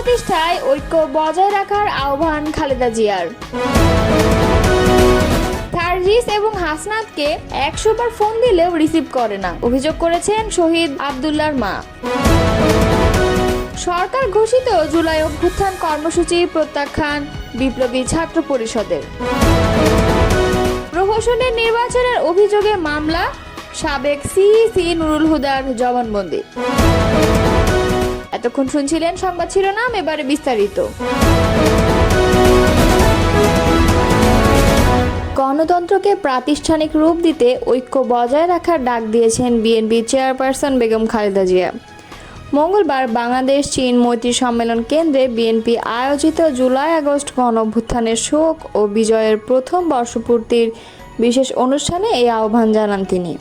প্রতিষ্ঠায় ঐক্য বজায় রাখার আহ্বান খালেদা জিয়ার। সার্জিস এবং হাসনাতকে 100 বার ফোন দিলেও রিসিভ করে না, অভিযোগ করেছেন শহীদ আব্দুল্লাহর মা। সরকার ঘোষিত জুলাই অভ্যুত্থান কর্মসূচি প্রত্যাখ্যান বিপ্লবী ছাত্র পরিষদের। প্রহসনের নির্বাচনের অভিযোগে মামলা, সাবেক সিইসি নুরুল হুদার জবানবন্দি। এতক্ষণ শুনছিলেন সংবাদ শিরোনাম, এবারে বিস্তারিত। গণতন্ত্রকে প্রাতিষ্ঠানিক রূপ দিতে ঐক্য বজায় রাখার ডাক দিয়েছেন বিএনপি চেয়ারপারসন বেগম খালেদা জিয়া। মঙ্গলবার বাংলাদেশ চীন মৈত্রী সম্মেলন কেন্দ্রে বিএনপি আয়োজিত জুলাই আগস্ট গণঅভ্যুত্থানের শোক ও বিজয়ের প্রথম বর্ষপূর্তির বিশেষ অনুষ্ঠানে এই আহ্বান জানান তিনি।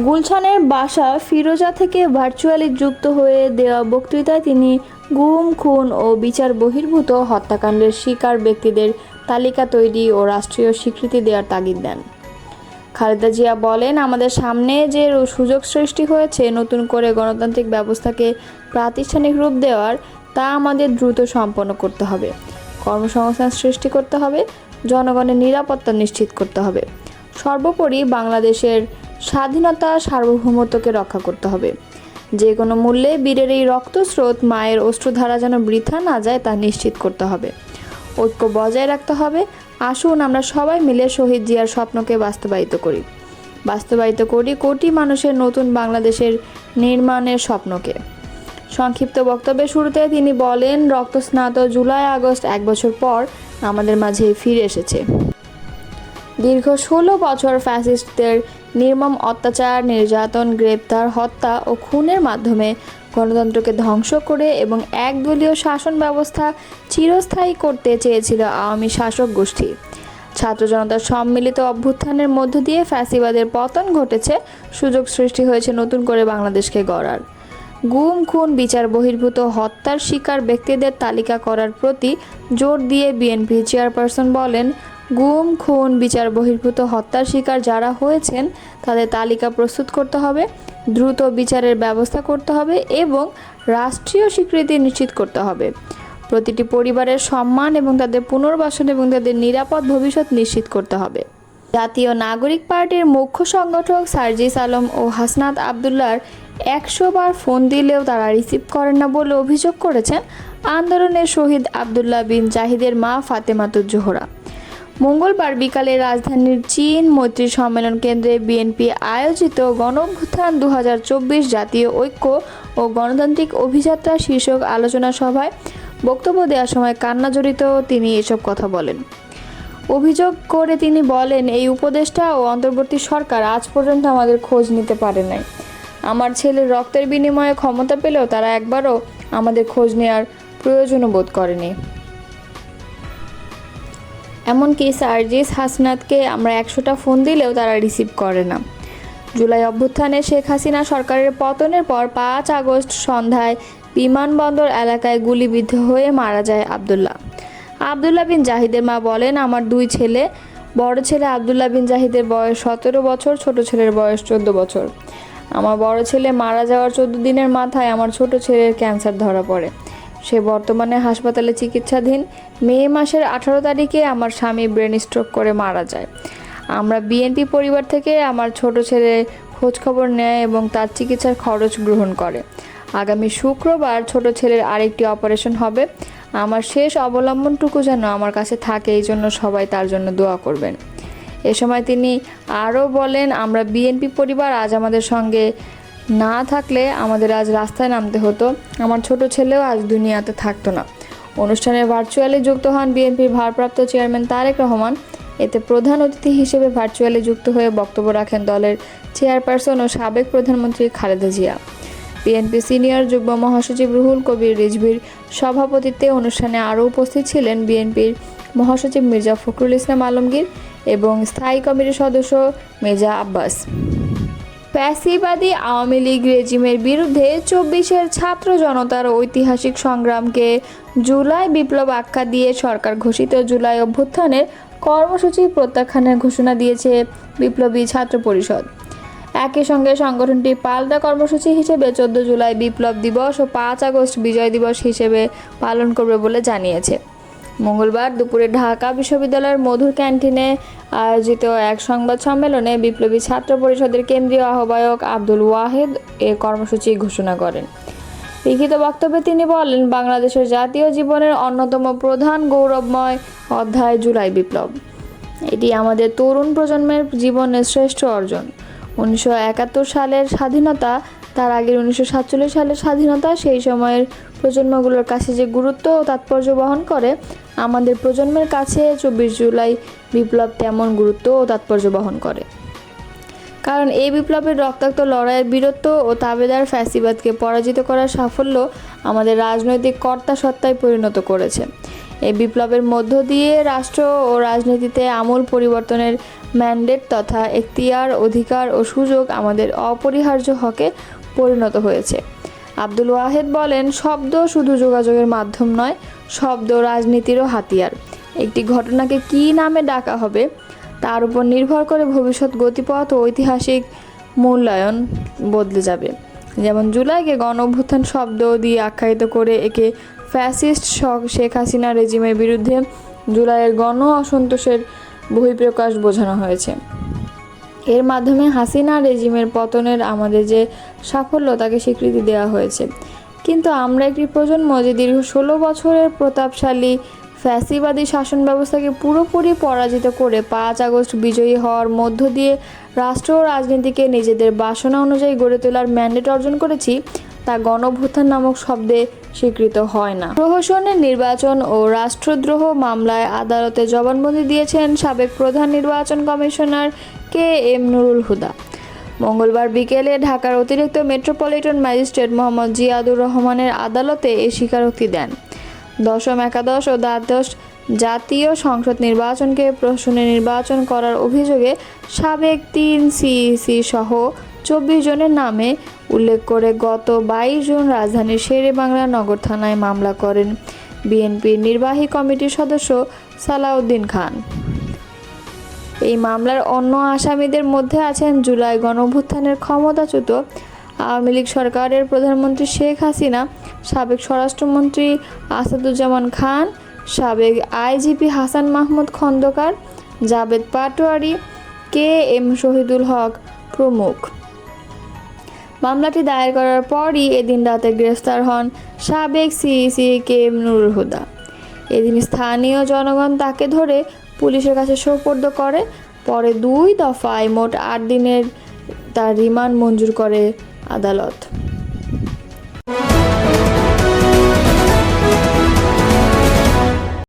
গুলশানের বাসা ফিরোজা থেকে ভার্চুয়ালি যুক্ত হয়ে দেওয়া বক্তৃতায় তিনি গুম, খুন ও বিচার বহির্ভূত হত্যাকাণ্ডের শিকার ব্যক্তিদের তালিকা তৈরি ও রাষ্ট্রীয় স্বীকৃতি দেওয়ার তাগিদ দেন। খালেদা জিয়া বলেন, আমাদের সামনে যে সুযোগ সৃষ্টি হয়েছে নতুন করে গণতান্ত্রিক ব্যবস্থাকে প্রাতিষ্ঠানিক রূপ দেওয়ার, তা আমাদের দ্রুত সম্পন্ন করতে হবে। কর্মসংস্থান সৃষ্টি করতে হবে, জনগণের নিরাপত্তা নিশ্চিত করতে হবে। সর্বোপরি বাংলাদেশের স্বাধীনতা সার্বভৌমত্বকে রক্ষা করতে হবে। যে কোনো মূল্যে বীরের এই রক্তস্রোত, মায়ের অশ্রুধারা যেন বৃথা না যায় তা নিশ্চিত করতে হবে। ঐক্য বজায় রাখতে হবে। আসুন আমরা সবাই মিলে শহীদ জিয়ার স্বপ্নকে বাস্তবায়িত করি কোটি মানুষের নতুন বাংলাদেশের নির্মাণের স্বপ্নকে। সংক্ষিপ্ত বক্তব্যের শুরুতে তিনি বলেন, রক্তস্নাত জুলাই আগস্ট 1 বছর পর আমাদের মাঝে ফিরে এসেছে। দীর্ঘ 16 বছর ফ্যাসিস্টদের নির্মম অত্যাচার, নির্যাতন, গ্রেপ্তার, হত্যা ও খুনের মাধ্যমে গণতন্ত্রকে ধ্বংস করে এবং একদলীয় শাসন ব্যবস্থা চিরস্থায়ী করতে চেয়েছিল আওয়ামী শাসক গোষ্ঠী। ছাত্র জনতার সম্মিলিত অভ্যুত্থানের মধ্য দিয়ে ফ্যাসিবাদের পতন ঘটেছে, সুযোগ সৃষ্টি হয়েছে নতুন করে বাংলাদেশকে গড়ার। গুম, খুন, বিচার বহির্ভূত হত্যার শিকার ব্যক্তিদের তালিকা করার প্রতি জোর দিয়ে বিএনপি চেয়ারপারসন বলেন, গুম, খুন, বিচার বহির্ভূত হত্যার শিকার যারা হয়েছেন তাদের তালিকা প্রস্তুত করতে হবে, দ্রুত বিচারের ব্যবস্থা করতে হবে এবং রাষ্ট্রীয় স্বীকৃতি নিশ্চিত করতে হবে। প্রতিটি পরিবারের সম্মান এবং তাদের পুনর্বাসন এবং তাদের নিরাপদ ভবিষ্যৎ নিশ্চিত করতে হবে। জাতীয় নাগরিক পার্টির মুখ্য সংগঠক সার্জিস আলম ও হাসনাত আব্দুল্লাহর 100 বার ফোন দিলেও তারা রিসিভ করেন না বলে অভিযোগ করেছেন আন্দোলনের শহীদ আব্দুল্লাহ বিন জাহিদের মা ফাতেমাতুজ জোহরা। মঙ্গলবার বিকালে রাজধানীর চীন মৈত্রী সম্মেলন কেন্দ্রে বিএনপি আয়োজিত গণঅভ্যুত্থান 2024 জাতীয় ঐক্য ও গণতান্ত্রিক অভিযাত্রা শীর্ষক আলোচনা সভায় বক্তব্য দেওয়ার সময় কান্নাজড়িত তিনি এসব কথা বলেন। অভিযোগ করে তিনি বলেন, এই উপদেষ্টা ও অন্তর্বর্তী সরকার আজ পর্যন্ত আমাদের খোঁজ নিতে পারে নাই। আমার ছেলের রক্তের বিনিময়ে ক্ষমতা পেলেও তারা একবারও আমাদের খোঁজ নেওয়ার প্রয়োজনও বোধ করেনি। এমনকি সার্জিস হাসনাতকে আমরা 100টা ফোন দিলেও তারা রিসিভ করে না। জুলাই অভ্যুত্থানে শেখ হাসিনা সরকারের পতনের পর 5 আগস্ট সন্ধ্যায় বিমানবন্দর এলাকায় গুলিবিদ্ধ হয়ে মারা যায় আব্দুল্লাহ বিন জাহিদের মা বলেন, আমার 2 ছেলে, বড় ছেলে আব্দুল্লাহ বিন জাহিদের বয়স 17 বছর, ছোট ছেলের বয়স 14 বছর। আমার বড় ছেলে মারা যাওয়ার 14 দিনের মাথায় আমার ছোট ছেলের ক্যান্সার ধরা পড়ে। সে বর্তমানে হাসপাতালে চিকিৎসাধীন। মে মাসের 18 তারিখে আমার স্বামী ব্রেন স্ট্রোক করে মারা যায়। আমরা বিএনপি পরিবার থেকে আমার ছোট ছেলে খোঁজখবর নেয় এবং তার চিকিৎসার খরচ গ্রহণ করে। আগামী শুক্রবার ছোট ছেলের আরেকটি অপারেশন হবে। আমার শেষ অবলম্বনটুকু যেন আমার কাছে থাকে, এই জন্য সবাই তার জন্য দোয়া করবেন। এ সময় তিনি আরও বলেন, আমরা বিএনপি পরিবার আজ আমাদের সঙ্গে না থাকলে আমাদের আজ রাস্তায় নামতে হতো, আমার ছোট ছেলেও আজ দুনিয়াতে থাকতো না। অনুষ্ঠানে ভার্চুয়ালি যুক্ত হন বিএনপির ভারপ্রাপ্ত চেয়ারম্যান তারেক রহমান। এতে প্রধান অতিথি হিসেবে ভার্চুয়ালি যুক্ত হয়ে বক্তব্য রাখেন দলের চেয়ারপারসন ও সাবেক প্রধানমন্ত্রী খালেদা জিয়া। বিএনপি সিনিয়র যুগ্ম মহাসচিব রুহুল কবির রিজভির সভাপতিত্বে অনুষ্ঠানে আরও উপস্থিত ছিলেন বিএনপির মহাসচিব মির্জা ফখরুল ইসলাম আলমগীর এবং স্থায়ী কমিটির সদস্য মির্জা আব্বাস। ফ্যাসিবাদী আওয়ামী লীগ রেজিমের বিরুদ্ধে 24-এর ছাত্র জনতার ঐতিহাসিক সংগ্রামকে জুলাই বিপ্লব আখ্যা দিয়ে সরকার ঘোষিত জুলাই অভ্যুত্থানের কর্মসূচি প্রত্যাখ্যানের ঘোষণা দিয়েছে বিপ্লবী ছাত্র পরিষদ। একই সঙ্গে সংগঠনটি পাল্টা কর্মসূচি হিসেবে 14 জুলাই বিপ্লব দিবস ও 5 আগস্ট বিজয় দিবস হিসেবে পালন করবে বলে জানিয়েছে। মঙ্গলবার দুপুরে ঢাকা বিশ্ববিদ্যালয়ের মধুর ক্যান্টিনে আয়োজিত এক সংবাদ সম্মেলনে বিপ্লবী ছাত্র পরিষদের কেন্দ্রীয় আহ্বায়ক আব্দুল ওয়াহেদ এ কর্মসূচি ঘোষণা করেন। লিখিত বক্তব্যে তিনি বলেন, বাংলাদেশের জাতীয় জীবনের অন্যতম প্রধান গৌরবময় অধ্যায় জুলাই বিপ্লব। এটি আমাদের তরুণ প্রজন্মের জীবনের শ্রেষ্ঠ অর্জন। 1971 সালের স্বাধীনতা, তার আগের 1947 সালের স্বাধীনতা সেই সময়ের প্রজন্মগুলোর কাছে যে গুরুত্ব ও তাৎপর্য বহন করে, আমাদের প্রজন্মের কাছে 24 জুলাই বিপ্লব তেমন গুরুত্ব ও তাৎপর্য বহন করে। কারণ এই বিপ্লবের রক্তাক্ত লড়াইয়ের বীরত্ব ও তাবেদার ফ্যাসিবাদকে পরাজিত করার সাফল্য আমাদের রাজনৈতিক কর্তাসত্তায় পরিণত করেছে। এই বিপ্লবের মধ্য দিয়ে রাষ্ট্র ও রাজনীতিতে আমূল পরিবর্তনের ম্যান্ডেট তথা এখতিয়ার, অধিকার ও সুযোগ আমাদের অপরিহার্য হকে পরিণত হয়েছে। আব্দুল ওয়াহেদ বলেন, শব্দ শুধু যোগাযোগের মাধ্যম নয়, শব্দ রাজনীতিরও হাতিয়ার। একটি ঘটনাকে কী নামে ডাকা হবে তার উপর নির্ভর করে ভবিষ্যৎ গতিপথ ও ঐতিহাসিক মূল্যায়ন বদলে যাবে। যেমন জুলাইকে গণ অভ্যুত্থান শব্দ দিয়ে আখ্যায়িত করে একে ফ্যাসিস্ট শেখ হাসিনা রেজিমের বিরুদ্ধে জুলাইয়ের গণ অসন্তোষের বহিঃপ্রকাশ বোঝানো হয়েছে। এর মাধ্যমে হাসিনা রেজিমের পতনের আমাদের যে সাফল্য তাকে স্বীকৃতি দেওয়া হয়েছে। কিন্তু আমরা একটি প্রজন্ম যে দীর্ঘ 16 বছরের প্রতাপশালী ফ্যাসিবাদী শাসন ব্যবস্থাকে পুরোপুরি পরাজিত করে 5 আগস্ট বিজয়ী হওয়ার মধ্য দিয়ে রাষ্ট্র ও রাজনীতিকে নিজেদের বাসনা অনুযায়ী গড়ে তোলার ম্যান্ডেট অর্জন করেছি, তা গণঅভ্যুত্থান নামক শব্দে স্বীকৃত হয় না। প্রহসনের নির্বাচন ও রাষ্ট্রদ্রোহ মামলায় আদালতে জবানবন্দি দিয়েছেন সাবেক প্রধান নির্বাচন কমিশনার KM নুরুল হুদা। মঙ্গলবার বিকেলে ঢাকার অতিরিক্ত মেট্রোপলিটন ম্যাজিস্ট্রেট মোহাম্মদ জিয়াদুর রহমানের আদালতে এ স্বীকারোক্তি দেন। দশম, একাদশ ও দ্বাদশ জাতীয় সংসদ নির্বাচনকে প্রহসনে নির্বাচন করার অভিযোগে সাবেক 3 সিইসি সহ 24 জনের নামে উল্লেখ করে গত 22 জুন রাজধানীর শেরেবাংলা নগর থানায় মামলা করেন বিএনপির নির্বাহী কমিটির সদস্য সালাউদ্দিন খান। এই মামলার অন্য আসামিদের মধ্যে আছেন জুলাই গণঅভ্যুত্থানের ক্ষমতাচ্যুত আওয়ামী লীগ সরকারের প্রধানমন্ত্রী শেখ হাসিনা, সাবেক স্বরাষ্ট্রমন্ত্রী আসাদুজ্জামান খান, সাবেক আইজিপি হাসান মাহমুদ খন্দকার, জাবেদ পাটোয়ারি, KM শহীদুল হক প্রমুখ। মামলাটি দায়ের করার পরই এদিন রাতে গ্রেফতার হন সাবেক সিইসি KM নুরুল হুদা। এদিন স্থানীয় জনগণ তাকে ধরে পুলিশের কাছে সোপর্দ করে। পরে 2 দফায় মোট 8 দিনের তার রিমান্ড মঞ্জুর করে আদালত।